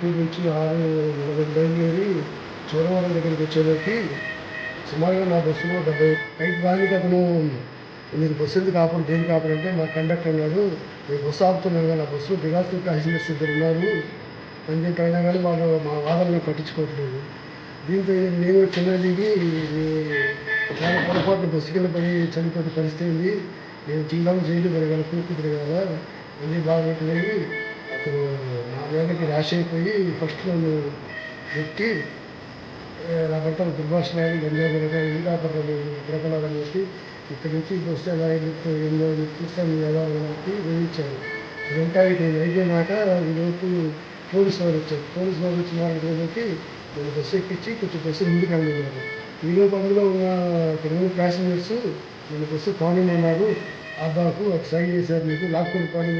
గుంటూరు నుంచి 6:40కి బయలుదేరి చోడవరం దగ్గరికి వచ్చేలోకి సుమారుగా నా బస్సులో 75 రానికి అతను మీరు బస్సు ఎందుకు ఆపరు దేనికి ఆపరంటే మా కండక్టర్ అన్నాడు నేను బస్సు ఆపుతున్నాను కానీ నా బస్సులో దిగాల్సిన ప్యాసింజర్స్ ఇద్దరు ఉన్నారు అని చెప్పి అయినా కానీ వాళ్ళు మా వాదనను పట్టించుకోవట్లేదు. దీంతో నేను కింద దిగి చాలా పొరపాటున బస్సు కింద పడి చనిపోయిన పరిస్థితి ఉంది. నేను చిన్నాను జైలు పెరగాలి కూర్పు తిరగాల అన్నీ బాగోట్లేదు. అతను నా మీదకి ర్యాష్ అయిపోయి ఫస్ట్ నన్ను ఎక్కి నాకంతా దుర్భాషణాలు గంజాయి తిరగలని చెప్పి ఇక్కడి నుంచి బస్సు ఎలా ఎన్నో చూస్తాను ఎలా చెప్పి వేయించాను. ఇదంతా ఇది అయిపోయినాక ఈలోపు పోలీసు వారు వచ్చారు. పోలీసు వారు వచ్చిన వాళ్ళకి నేను బస్సు ఎక్కించి కొంచెం బస్సు ముందుకు వెళ్ళమన్నారు. ఈలోపు అందులో ఉన్న కొన్ని ప్యాసింజర్స్ నేను బస్సు పానిమన్నారు అబ్బాకు ఒక సైన్ చేశారు మీకు లాక్కొని పాని